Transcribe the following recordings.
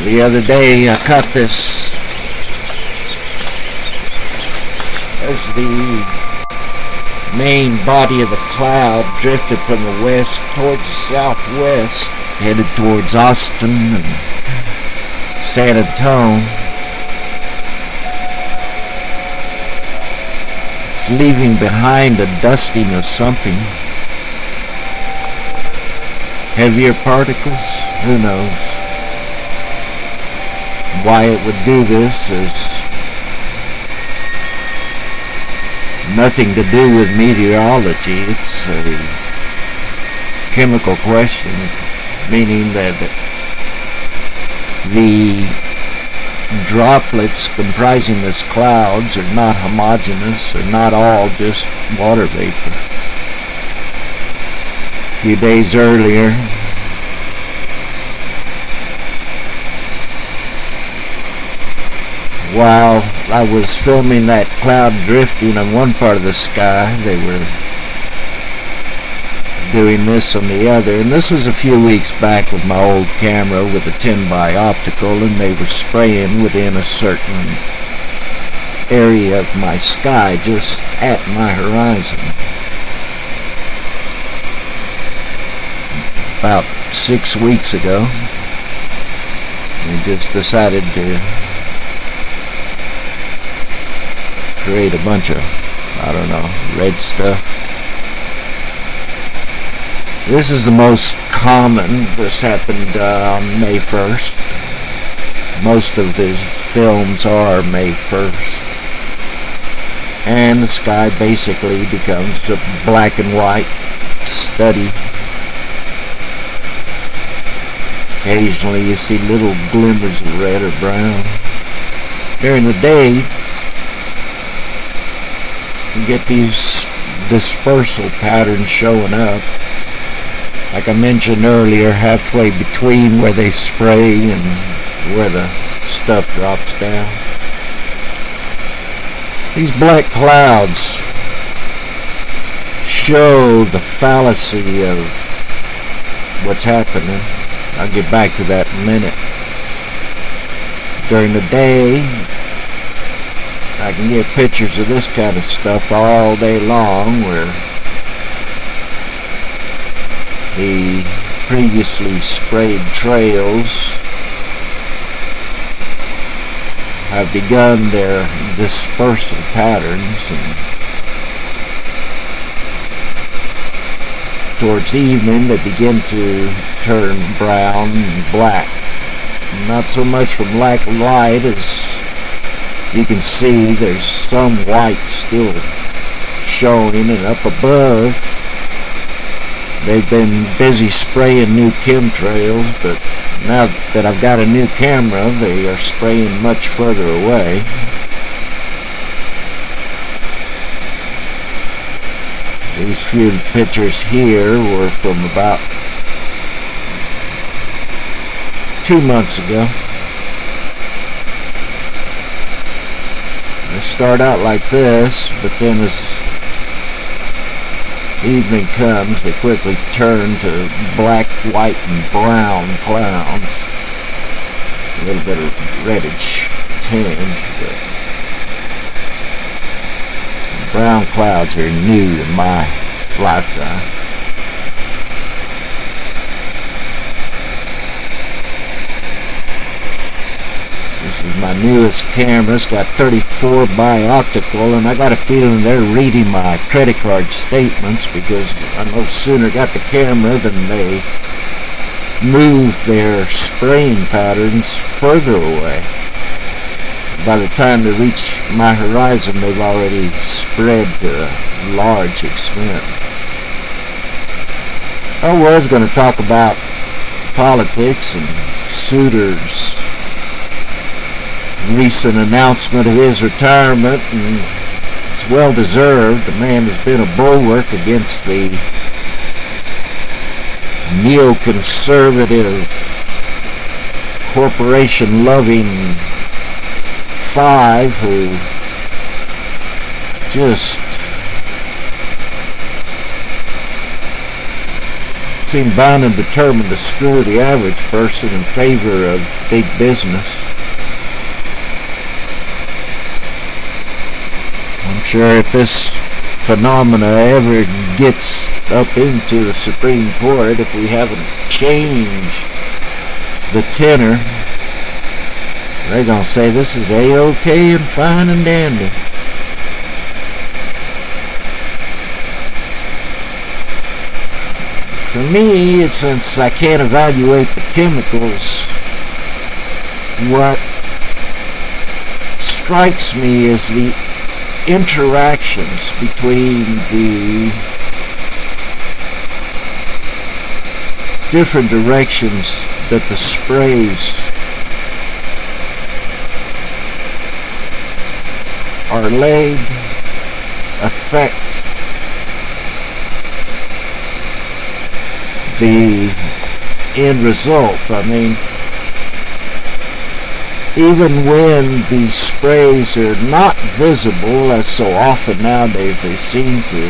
The other day I caught this as the main body of the cloud drifted from the west towards the southwest, headed towards Austin and San Antonio. It's leaving behind a dusting of something. Heavier particles? Who knows? Why it would do this is nothing to do with meteorology. It's a chemical question, meaning that the droplets comprising this clouds are not homogeneous, are not all just water vapor. A few days earlier, while I was filming that cloud drifting on one part of the sky, they were doing this on the other. And this was a few weeks back with my old camera with a 10x optical, and they were spraying within a certain area of my sky, just at my horizon. About 6 weeks ago, I just decided to create a bunch of, red stuff. This is the most common. This happened on May 1st. Most of the films are May 1st. And the sky basically becomes a black and white study. Occasionally you see little glimmers of red or brown. During the day, you get these dispersal patterns showing up. Like I mentioned earlier, halfway between where they spray and where the stuff drops down. These black clouds show the fallacy of what's happening. I'll get back to that in a minute. During the day, I can get pictures of this kind of stuff all day long, where the previously sprayed trails have begun their dispersal patterns, and towards evening they begin to turn brown and black. Not so much from lack of light as you can see there's some white still showing, and up above they've been busy spraying new chemtrails, but now that I've got a new camera, they are spraying much further away. These few pictures here were from about 2 months ago. They start out like this, but then as evening comes, they quickly turn to black, white, and brown clouds. A little bit of reddish tinge, but brown clouds are new in my lifetime. This is my newest camera. It's got 34x optical, and I got a feeling they're reading my credit card statements, because I no sooner got the camera than they moved their spraying patterns further away. By the time they reach my horizon, they've already spread to a large extent. I was going to talk about politics and Souter's recent announcement of his retirement, and it's well deserved. The man has been a bulwark against the neoconservative, corporation-loving five who just seem bound and determined to screw the average person in favor of big business. I'm sure if this phenomena ever gets up into the Supreme Court, if we haven't changed the tenor, they're going to say this is A-OK and fine and dandy. For me, since I can't evaluate the chemicals, what strikes me is the interactions between the different directions that the sprays are laid affect the end result. I mean, even when the sprays are not visible, as so often nowadays they seem to,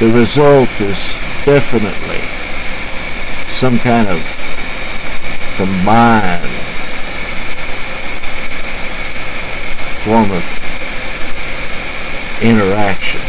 the result is definitely some kind of combined form of interaction.